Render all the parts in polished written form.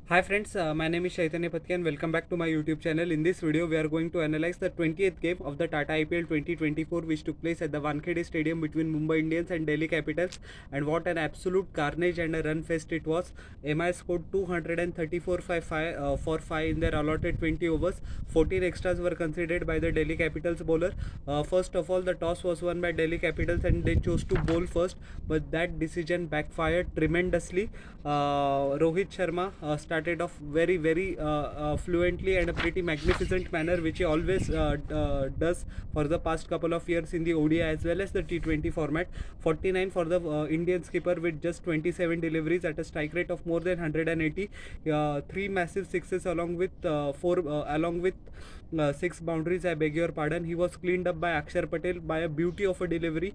Hi friends, my name is Chaitanya Patki and welcome back to my YouTube channel. In this video, we are going to analyze the 20th game of the Tata IPL 2024 which took place at the Wankhede Stadium between Mumbai Indians and Delhi Capitals, and what an absolute carnage and a run fest it was. MI scored 234 for 5 in their allotted 20 overs. 14 extras were considered by the Delhi Capitals bowler. First of all, the toss was won by Delhi Capitals and they chose to bowl first, but that decision backfired tremendously. Rohit Sharma started off very fluently and a pretty magnificent manner, which he always does for the past couple of years in the ODI as well as the T20 format. 49 for the Indian skipper with just 27 deliveries at a strike rate of more than 180. Three massive sixes along with six boundaries. I beg your pardon. He was cleaned up by Akshar Patel by a beauty of a delivery.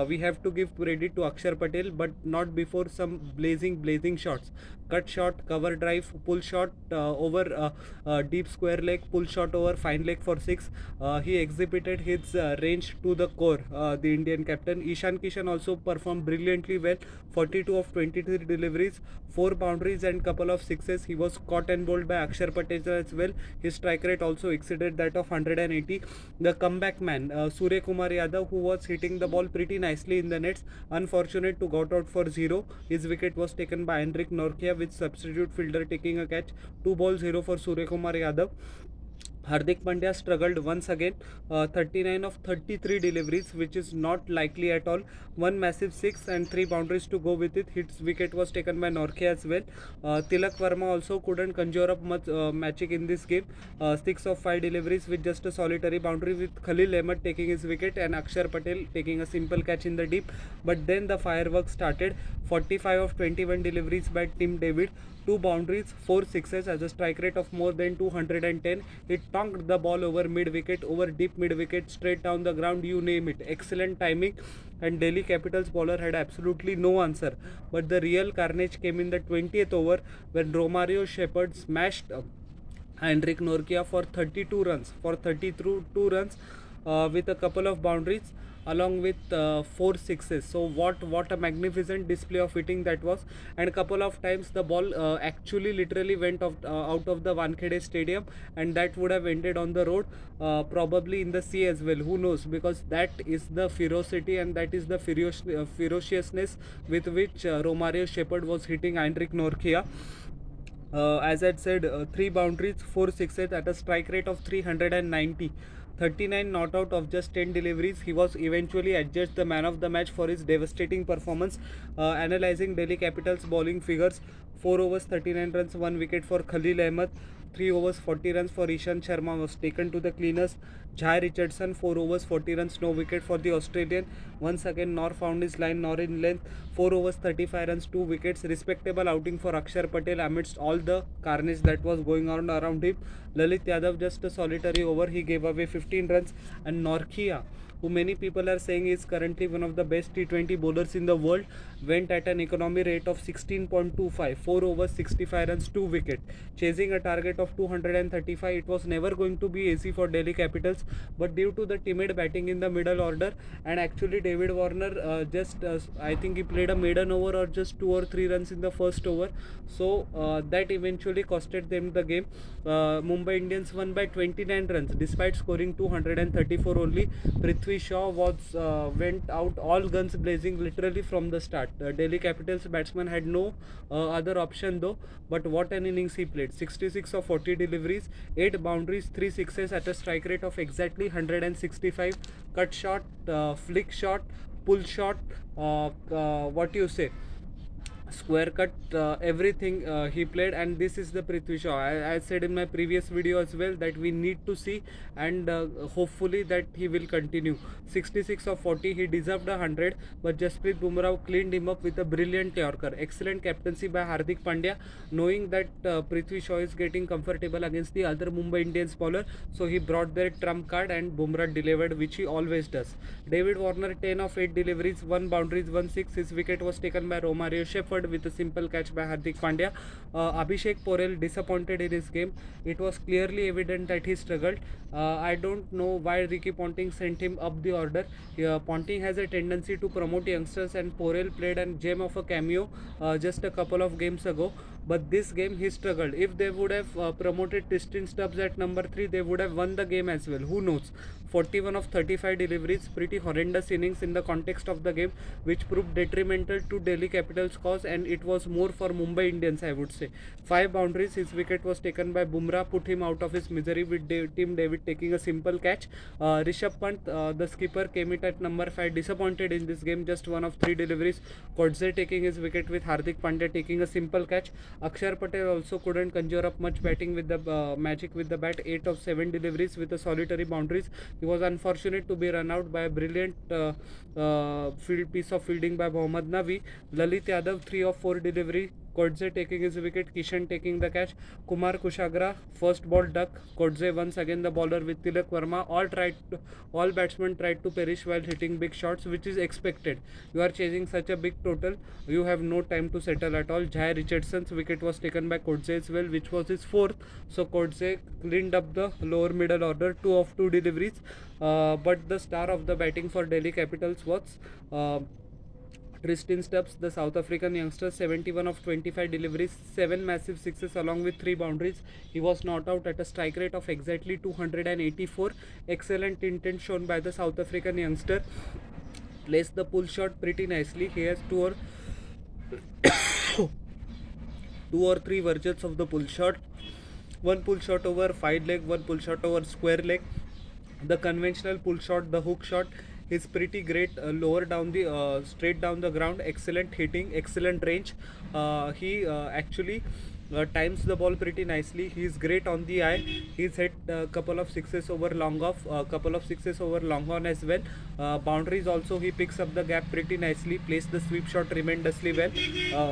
We have to give credit to Akshar Patel, but not before some blazing shots. Cut shot, cover drive, pull shot over deep square leg, pull shot over fine leg for six. He exhibited his range to the core. The Indian captain Ishan Kishan also performed brilliantly well. 42 of 23 deliveries, 4 boundaries and couple of sixes. He was caught and bowled by Akshar Patel as well. His strike rate also exceeded that of 180. The comeback man, Surya Kumar Yadav, who was hitting the ball pretty nicely in the nets, unfortunate to got out for 0. His wicket was taken by Henrik Norkia with substitute fielder taking a catch. 2 balls 0 for Surya Kumar Yadav. Hardik Pandya struggled once again. 39 of 33 deliveries, which is not likely at all. One massive six and three boundaries to go with it. His wicket was taken by Norke as well. Tilak Verma also couldn't conjure up much magic in this game. 6 of 5 deliveries with just a solitary boundary, with Khalil Ahmed taking his wicket and Akshar Patel taking a simple catch in the deep. But then the fireworks started. 45 of 21 deliveries by Tim David. 2 boundaries, 4 sixes as a strike rate of more than 210. He tonked the ball over mid wicket, over deep mid wicket, straight down the ground, you name it. Excellent timing, and Delhi Capitals bowler had absolutely no answer. But the real carnage came in the 20th over when Romario Shepherd smashed Henrik Norkia for 32 runs, with a couple of boundaries along with 4 sixes. So what a magnificent display of hitting that was. And a couple of times the ball actually literally went out of the Wankhede Stadium, and that would have ended on the road, probably in the sea as well. Who knows? Because that is the ferocity and that is the ferociousness with which Romario Shepherd was hitting Henrik Norkia. As I said, 3 boundaries, 4 sixes at a strike rate of 390. 39 not out of just 10 deliveries. He was eventually adjudged the man of the match for his devastating performance. Analyzing Delhi Capitals bowling figures: 4 overs 39 runs, 1 wicket for Khalil Ahmed. 3 overs 40 runs for Ishan Sharma was taken to the cleaners. Jai Richardson, 4 overs 40 runs, no wicket for the Australian. Once again, nor found his line nor in length. 4 overs 35 runs, 2 wickets. Respectable outing for Akshar Patel amidst all the carnage that was going on around him. Lalit Yadav, just a solitary over, he gave away 15 runs. And Norkia, who many people are saying is currently one of the best T20 bowlers in the world, went at an economy rate of 16.25, 4 overs 65 runs, 2 wicket, chasing a target of 235. It was never going to be easy for Delhi Capitals, but due to the timid batting in the middle order, and actually David Warner I think he played a maiden over or just 2 or 3 runs in the first over, so that eventually costed them the game. Mumbai Indians won by 29 runs despite scoring 234 only. Prithvi Shaw went out all guns blazing literally from the start. Delhi Capitals batsman had no other option though, but what an innings he played. 66 of 40 deliveries, 8 boundaries, 3 sixes at a strike rate of exactly 165. Cut shot, flick shot, pull shot, what you say, square cut, everything he played. And this is the Prithvi Shaw. I said in my previous video as well that we need to see, and hopefully that he will continue. 66 of 40, he deserved 100, but Jasprit Bumrah cleaned him up with a brilliant Yorker. Excellent captaincy by Hardik Pandya, knowing that Prithvi Shaw is getting comfortable against the other Mumbai Indians bowler, so he brought their trump card and Bumrah delivered, which he always does. David Warner, 10 of 8 deliveries, 1 boundaries, 1 6. His wicket was taken by Romario Shepherd with a simple catch by Hardik Pandya. Abhishek Porel disappointed in his game. It was clearly evident that he struggled. I don't know why Ricky Ponting sent him up the order. Ponting has a tendency to promote youngsters, and Porel played a gem of a cameo just a couple of games ago. but this game he struggled. If they would have promoted Tristan Stubbs at number 3, they would have won the game as well. Who knows? 41 of 35 deliveries, pretty horrendous innings in the context of the game, which proved detrimental to Delhi Capitals' cause, and it was more for Mumbai Indians, I would say. 5 boundaries, his wicket was taken by Bumrah, put him out of his misery with Tim David taking a simple catch. Rishabh Pant, the skipper, came it at number 5, disappointed in this game, just 1 of 3 deliveries. Kodze taking his wicket with Hardik Pandya taking a simple catch. Akshar Patel also couldn't conjure up much batting with the magic with the bat, 8 of 7 deliveries with a solitary boundaries. He was unfortunate to be run out by a brilliant piece of fielding by Mohammad Nabi. Lalit Yadav, 3 of 4 delivery. Kodze taking his wicket, Kishan taking the catch. Kumar Kushagra, first ball duck. Kodze once again the bowler with Tilak Verma. All batsmen tried to perish while hitting big shots, which is expected. You are chasing such a big total, you have no time to settle at all. Jai Richardson's wicket was taken by Kodze as well, which was his 4th. So Kodze cleaned up the lower middle order, 2 of 2 deliveries. But the star of the batting for Delhi Capitals was Tristan Stubbs, the South African youngster, 71 of 25 deliveries, 7 massive sixes along with 3 boundaries. He was not out at a strike rate of exactly 284. Excellent intent shown by the South African youngster. Placed the pull shot pretty nicely. He has two or three versions of the pull shot. One pull shot over 5 leg, one pull shot over square leg. The conventional pull shot, the hook shot, is pretty great. Lower down the straight down the ground, excellent hitting, excellent range. He actually times the ball pretty nicely. He's great on the eye. He's hit a couple of sixes over long off, a couple of sixes over long on as well. Boundaries also he picks up the gap pretty nicely. Plays the sweep shot tremendously well.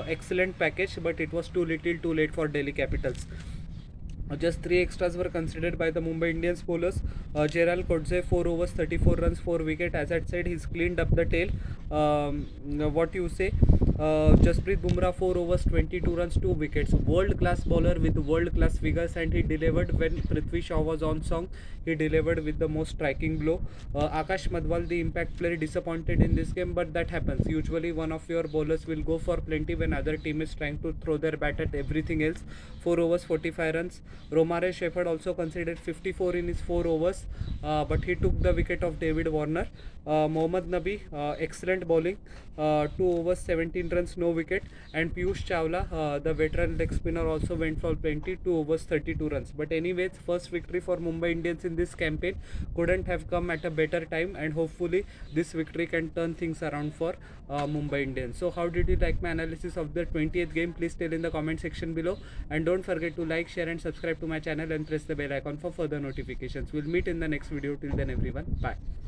Excellent package, but it was too little, too late for Delhi Capitals. Just 3 extras were considered by the Mumbai Indians bowlers. Gerald Kodze, 4 overs, 34 runs, 4 wicket. As I said, he's cleaned up the tail. What you say? Jasprit Bumrah, 4 overs, 22 runs, 2 wickets. World class bowler with world class figures, and he delivered when Prithvi Shaw was on song. He delivered with the most striking blow. Akash Madhwal, the impact player, disappointed in this game, but that happens. Usually, one of your bowlers will go for plenty when other team is trying to throw their bat at everything else. 4 overs, 45 runs. Romare Shepherd also conceded 54 in his 4 overs, but he took the wicket of David Warner. Mohammad Nabi, excellent bowling, 2 overs, 17 runs, no wicket. And Piyush Chawla, the veteran leg spinner, also went for plenty, 2 overs, 32 runs. But anyways, first victory for Mumbai Indians in this campaign couldn't have come at a better time, and hopefully this victory can turn things around for Mumbai Indians. So how did you like my analysis of the 20th game? Please tell in the comment section below, and don't forget to like, share and subscribe to my channel and press the bell icon for further notifications. We'll meet in the next video. Till then everyone, bye.